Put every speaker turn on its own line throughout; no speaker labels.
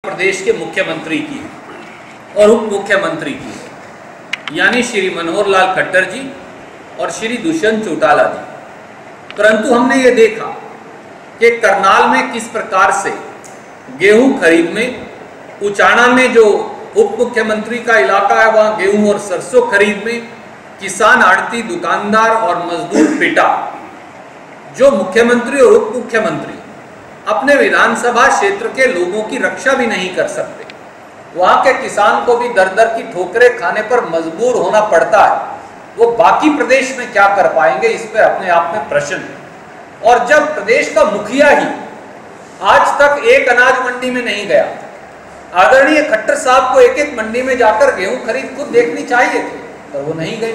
प्रदेश के मुख्यमंत्री की है और उप मुख्यमंत्री की है, यानी श्री मनोहर लाल खट्टर जी और श्री दुष्यंत चौटाला जी। परंतु हमने ये देखा कि करनाल में किस प्रकार से गेहूं खरीद में, उचाना में जो उप मुख्यमंत्री का इलाका है वहाँ गेहूं और सरसों खरीद में किसान, आड़ती, दुकानदार और मजदूर पिटा। जो मुख्यमंत्री और उप मुख्यमंत्री अपने विधानसभा क्षेत्र के लोगों की रक्षा भी नहीं कर सकते, वहां के किसान को भी दर दर की ठोकरें खाने पर मजबूर होना पड़ता है, वो बाकी प्रदेश में क्या कर पाएंगे, इस पर अपने आप में प्रश्न है। और जब प्रदेश का मुखिया ही आज तक एक अनाज मंडी में नहीं गया, आदरणीय खट्टर साहब को एक एक मंडी में जाकर गेहूं खरीद खुद देखनी चाहिए थी, पर वो नहीं गए।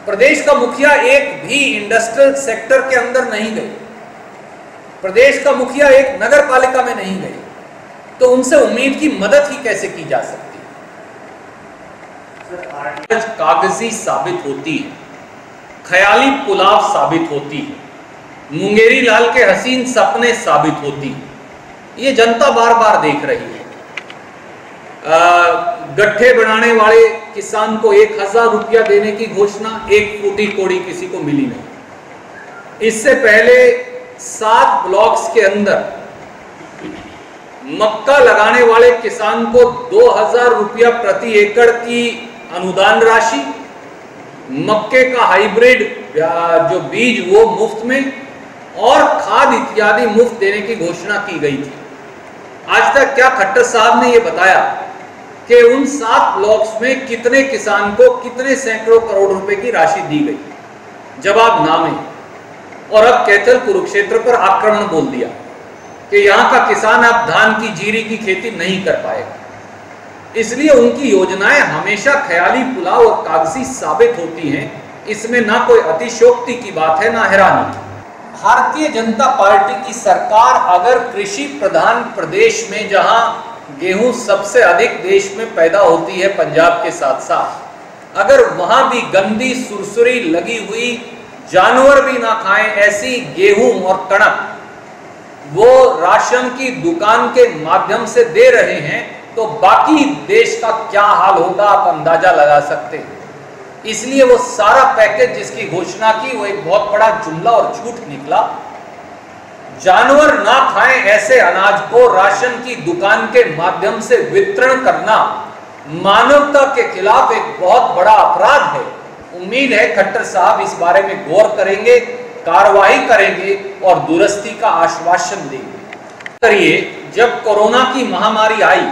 प्रदेश का मुखिया एक भी इंडस्ट्रियल सेक्टर के अंदर नहीं गए, प्रदेश का मुखिया एक नगर पालिका में नहीं गए, तो उनसे उम्मीद की मदद ही कैसे की जा सकती है। कागजी साबित होती है, ख्याली पुलाव साबित होती है, मुंगेरी लाल के हसीन सपने साबित होती है। ये जनता बार बार देख रही है। गट्ठे बनाने वाले किसान को 1000 रुपया देने की घोषणा, एक फूटी कोड़ी किसी को मिली नहीं। इससे पहले 7 ब्लॉक्स के अंदर मक्का लगाने वाले किसान को 2000 रुपया प्रति एकड़ की अनुदान राशि, मक्के का हाइब्रिड जो बीज वो मुफ्त में और खाद इत्यादि मुफ्त देने की घोषणा की गई थी। आज तक क्या खट्टर साहब ने ये बताया कि उन 7 ब्लॉक्स में कितने किसान को कितने सैकड़ों करोड़ रुपए की राशि दी गई? जवाब ना में। और अब कैथल कुरुक्षेत्र पर आक्रमण बोल दिया कि यहां का किसान अब धान की, जीरी की खेती नहीं कर पाएगा। इसलिए उनकी योजनाएं हमेशा ख्याली पुलाव और कागजी साबित होती हैं। इसमें ना कोई अतिशयोक्ति की बात है, ना हैरानी। भारतीय जनता पार्टी की सरकार अगर कृषि प्रधान प्रदेश में, जहां गेहूं सबसे अधिक देश में पैदा होती है पंजाब के साथ साथ, अगर वहां भी गंदी सुरसुरी लगी हुई, जानवर भी ना खाएं ऐसी गेहूं और कणक वो राशन की दुकान के माध्यम से दे रहे हैं, तो बाकी देश का क्या हाल होगा आप अंदाजा लगा सकते हैं। इसलिए वो सारा पैकेज जिसकी घोषणा की वो एक बहुत बड़ा जुमला और झूठ निकला। जानवर ना खाएं ऐसे अनाज को राशन की दुकान के माध्यम से वितरण करना मानवता के खिलाफ एक बहुत बड़ा अपराध है। उम्मीद है खट्टर साहब इस बारे में गौर करेंगे, कार्रवाई करेंगे और दुरुस्ती का आश्वासन देंगे। करिए, जब कोरोना की महामारी आई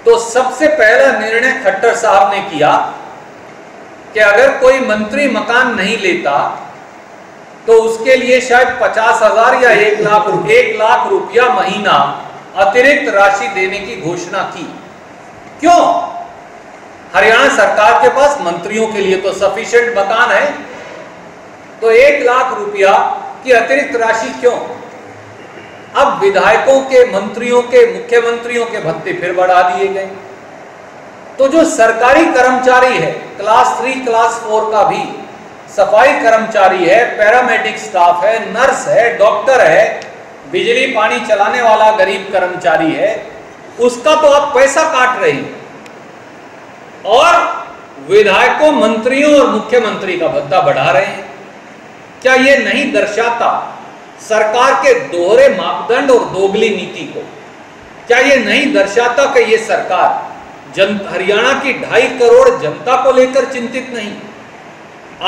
तो सबसे पहला निर्णय खट्टर साहब ने किया कि अगर कोई मंत्री मकान नहीं लेता तो उसके लिए शायद 50,000 या 1 लाख रुपया महीना अतिरिक्त राशि देने की घोषणा की। क्यों? हरियाणा सरकार के पास मंत्रियों के लिए तो सफिशिएंट मकान है, तो 1 लाख रुपया की अतिरिक्त राशि क्यों? अब विधायकों के, मंत्रियों के, मुख्यमंत्रियों के भत्ते फिर बढ़ा दिए गए। तो जो सरकारी कर्मचारी है, क्लास 3, क्लास 4 का भी, सफाई कर्मचारी है, पैरामेडिक स्टाफ है, नर्स है, डॉक्टर है, बिजली पानी चलाने वाला गरीब कर्मचारी है, उसका तो आप पैसा काट रहे हैं और विधायकों, मंत्रियों और मुख्यमंत्री का भत्ता बढ़ा रहे हैं। क्या ये नहीं दर्शाता सरकार के दोहरे मापदंड और दोगली नीति को? क्या ये नहीं दर्शाता कि ये सरकार हरियाणा की 2.5 करोड़ जनता को लेकर चिंतित नहीं,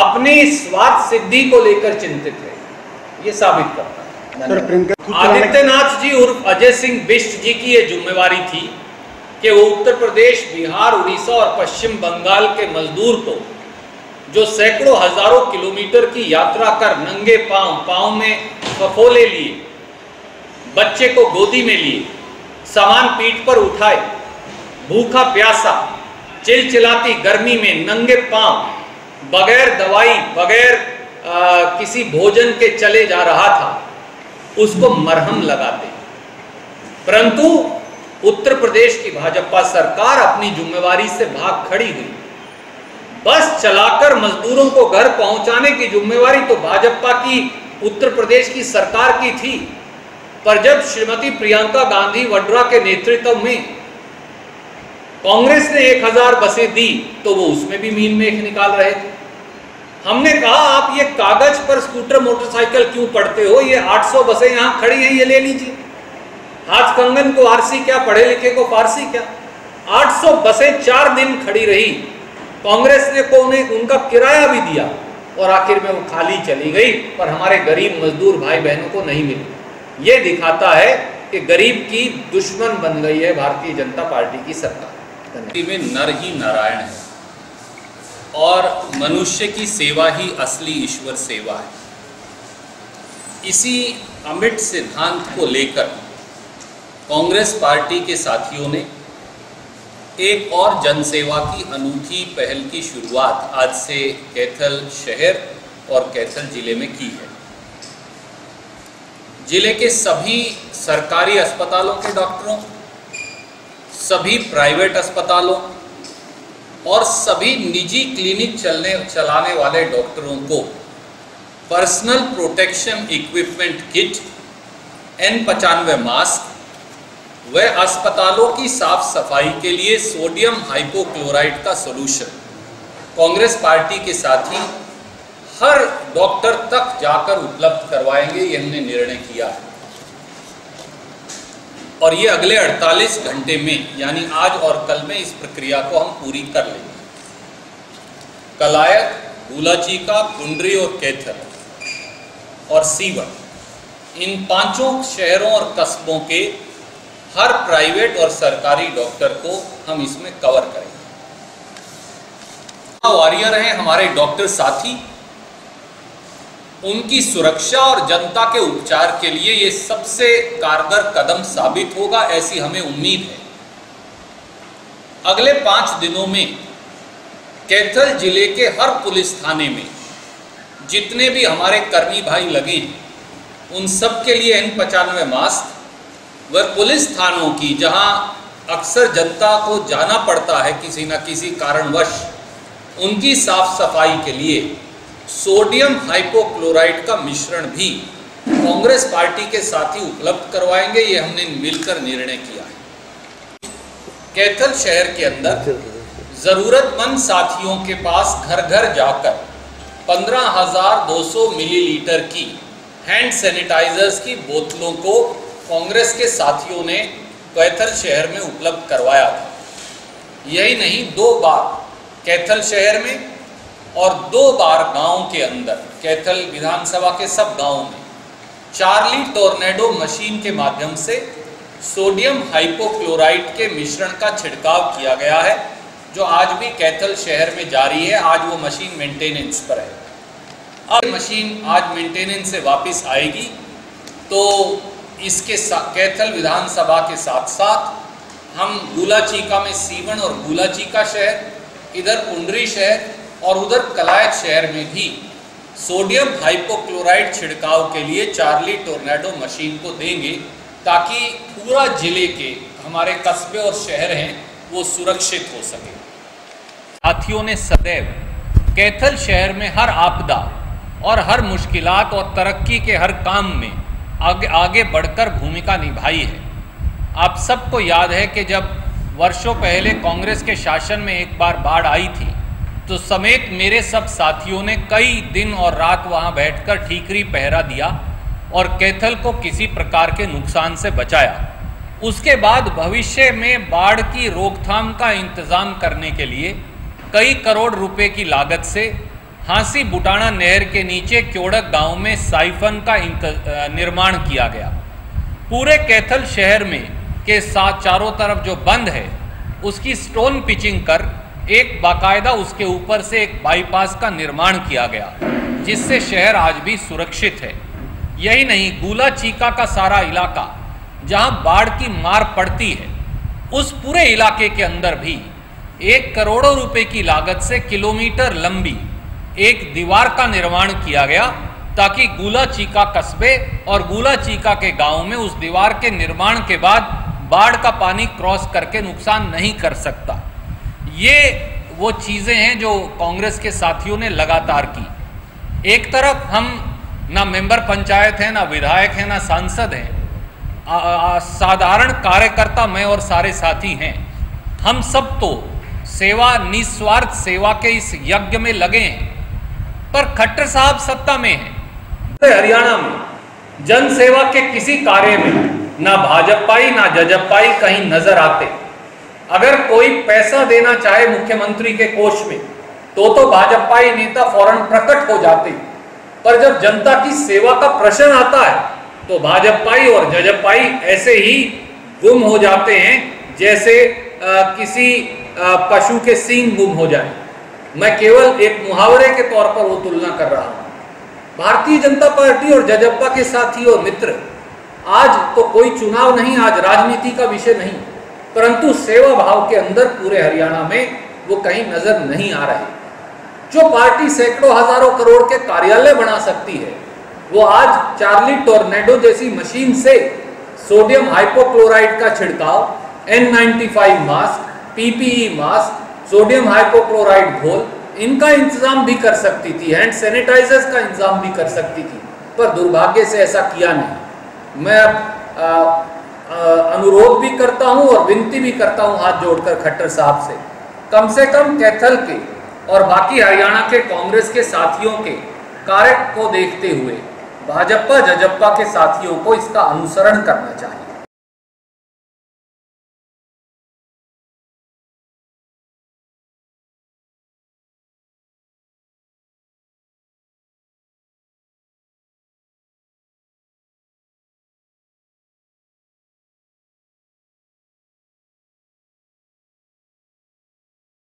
अपनी स्वार्थ सिद्धि को लेकर चिंतित है? ये साबित करता है। आदित्यनाथ जी उर्फ अजय सिंह बिष्ट जी की ये जिम्मेवारी थी कि वो उत्तर प्रदेश, बिहार, उड़ीसा और पश्चिम बंगाल के मजदूर को, जो सैकड़ों हजारों किलोमीटर की यात्रा कर नंगे पांव में फफोले लिए, बच्चे को गोदी में लिए, सामान पीठ पर उठाए, भूखा प्यासा चिलचिलाती गर्मी में नंगे पांव, बगैर दवाई, बगैर किसी भोजन के चले जा रहा था, उसको मरहम लगाते। परंतु उत्तर प्रदेश की भाजपा सरकार अपनी जिम्मेवारी से भाग खड़ी हुई। बस चलाकर मजदूरों को घर पहुंचाने की जिम्मेवारी तो भाजपा की, उत्तर प्रदेश की सरकार की थी, पर जब श्रीमती प्रियंका गांधी वड्रा के नेतृत्व में कांग्रेस ने 1000 बसें दी तो वो उसमें भी मीन मेख निकाल रहे थे। हमने कहा आप ये कागज पर स्कूटर मोटरसाइकिल क्यों पढ़ते हो, ये 800 बसें यहां खड़ी हैं, ये ले लीजिए। हाथ कंगन को आरसी क्या, पढ़े लिखे को फारसी क्या। 800 बसें 4 दिन खड़ी रही, कांग्रेस ने को उनका किराया भी दिया और आखिर में वो खाली चली गई, पर हमारे गरीब मजदूर भाई बहनों को नहीं मिली। ये दिखाता है कि गरीब की दुश्मन बन गई है भारतीय जनता पार्टी की सरकार।
में नर ही नारायण है और मनुष्य की सेवा ही असली ईश्वर सेवा है। इसी अमिट सिद्धांत को लेकर कांग्रेस पार्टी के साथियों ने एक और जनसेवा की अनूठी पहल की शुरुआत आज से कैथल शहर और कैथल जिले में की है। जिले के सभी सरकारी अस्पतालों के डॉक्टरों, सभी प्राइवेट अस्पतालों और सभी निजी क्लिनिक चलाने वाले डॉक्टरों को personal protection equipment kit, N95 mask व अस्पतालों की साफ सफाई के लिए सोडियम हाइपोक्लोराइड का सॉल्यूशन कांग्रेस पार्टी के साथी हर डॉक्टर तक जाकर उपलब्ध करवाएंगे, ये हमने निर्णय किया है। और ये अगले 48 घंटे में यानी आज और कल में इस प्रक्रिया को हम पूरी कर लेंगे। कलायत, गुलाचीका, पुंडरी और कैथल और सीवन, इन 5 शहरों और कस्बों के हर प्राइवेट और सरकारी डॉक्टर को हम इसमें कवर करेंगे। वॉरियर हैं हमारे डॉक्टर साथी, उनकी सुरक्षा और जनता के उपचार के लिए ये सबसे कारगर कदम साबित होगा, ऐसी हमें उम्मीद है। अगले 5 दिनों में कैथल जिले के हर पुलिस थाने में जितने भी हमारे कर्मी भाई लगे हैं, उन सब के लिए N95 मास्क व पुलिस थानों की जहां अक्सर जनता को जाना पड़ता है किसी न किसी कारणवश, उनकी साफ सफाई के लिए सोडियम हाइपोक्लोराइड का मिश्रण भी कांग्रेस पार्टी के साथी उपलब्ध करवाएंगे, ये हमने मिलकर निर्णय किया है। कैथल शहर के अंदर जरूरतमंद साथियों के पास घर घर जाकर 15,200 मिलीलीटर की हैंड सैनिटाइजर्स की बोतलों को कांग्रेस के साथियों ने कैथल शहर में उपलब्ध करवाया था। यही नहीं, 2 बार कैथल शहर में और 2 बार गांव के अंदर, कैथल विधानसभा के सब गांवों में चार्ली टोर्नेडो मशीन के माध्यम से सोडियम हाइपोक्लोराइड के मिश्रण का छिड़काव किया गया है, जो आज भी कैथल शहर में जारी है। आज वो मशीन मेंटेनेंस पर है। अब मशीन आज मेंटेनेंस से वापस आएगी तो इसके कैथल विधानसभा के साथ साथ हम गुलाचीका में सीवन और गुलाचीका शहर, इधर पुंडरी शहर और उधर कलायत शहर में भी सोडियम हाइपोक्लोराइड छिड़काव के लिए चार्ली टोर्नेडो मशीन को देंगे, ताकि पूरा जिले के हमारे कस्बे और शहर हैं वो सुरक्षित हो सके। साथियों ने सदैव कैथल शहर में हर आपदा और हर मुश्किलात और तरक्की के हर काम में आगे बढ़कर भूमिका निभाई है। आप सबको याद है कि जब वर्षों पहले कांग्रेस के शासन में एक बार बाढ़ आई थी तो समेत मेरे सब साथियों ने कई दिन और रात वहां बैठकर ठीकरी पहरा दिया और कैथल को किसी प्रकार के नुकसान से बचाया। उसके बाद भविष्य में बाढ़ की रोकथाम का इंतजाम करने के लिए कई करोड़ रुपए की लागत से हांसी बुटाना नहर के नीचे क्योड़क गांव में साइफन का निर्माण किया गया। पूरे कैथल शहर में के साथ चारों तरफ जो बंद है उसकी स्टोन पिचिंग कर एक बाकायदा उसके ऊपर से एक बाईपास का निर्माण किया गया, जिससे शहर आज भी सुरक्षित है। यही नहीं, गुलाचीका का सारा इलाका जहां बाढ़ की मार पड़ती है, उस पूरे इलाके के अंदर भी 1 करोड़ रुपए की लागत से किलोमीटर लंबी एक दीवार का निर्माण किया गया, ताकि गुलाचीका कस्बे और गुलाचीका के गांव में उस दीवार के निर्माण के बाद बाढ़ का पानी क्रॉस करके नुकसान नहीं कर सकता। ये वो चीज़ें हैं जो कांग्रेस के साथियों ने लगातार की। एक तरफ हम ना मेंबर पंचायत हैं, ना विधायक हैं, ना सांसद हैं,
साधारण कार्यकर्ता मैं और सारे साथी हैं, हम सब तो सेवा, निस्वार्थ सेवा के इस यज्ञ में लगे हैं। पर खट्टर साहब सत्ता में हैं। हरियाणा में जन सेवा के किसी कार्य में ना भाजपाई ना जजपाई कहीं नजर आते। अगर कोई पैसा देना चाहे मुख्यमंत्री के कोष में तो भाजपाई नेता फौरन प्रकट हो जाते, पर जब जनता की सेवा का प्रश्न आता है तो भाजपाई और जजपाई ऐसे ही गुम हो जाते हैं जैसे किसी पशु के सींग गुम हो जाए। मैं केवल एक मुहावरे के तौर पर वो तुलना कर रहा हूं। भारतीय जनता पार्टी और जजपा के साथी और मित्र, आज तो कोई चुनाव नहीं, आज राजनीति का विषय नहीं, परंतु सेवा भाव के अंदर पूरे हरियाणा में वो कहीं नजर नहीं आ रहे। जो पार्टी सैकड़ों हजारों करोड़ के कार्यालय बना सकती है, वो आज चार्ली टोर्नेडो जैसी मशीन से सोडियम हाइपोक्लोराइड का छिड़काव, N95 mask, PPE mask, sodium hypochloride घोल, इनका इंतजाम भी कर सकती थी, हैंड सैनिटाइजर्स का इंतजाम भी कर सकती थी, पर दुर्भाग्य से ऐसा किया नहीं। मैं अब अनुरोध भी करता हूं और विनती भी करता हूं हाथ जोड़कर खट्टर साहब से कम कैथल के और बाकी हरियाणा के कांग्रेस के साथियों के कार्य को देखते हुए भाजपा जजपा के साथियों को इसका अनुसरण करना चाहिए।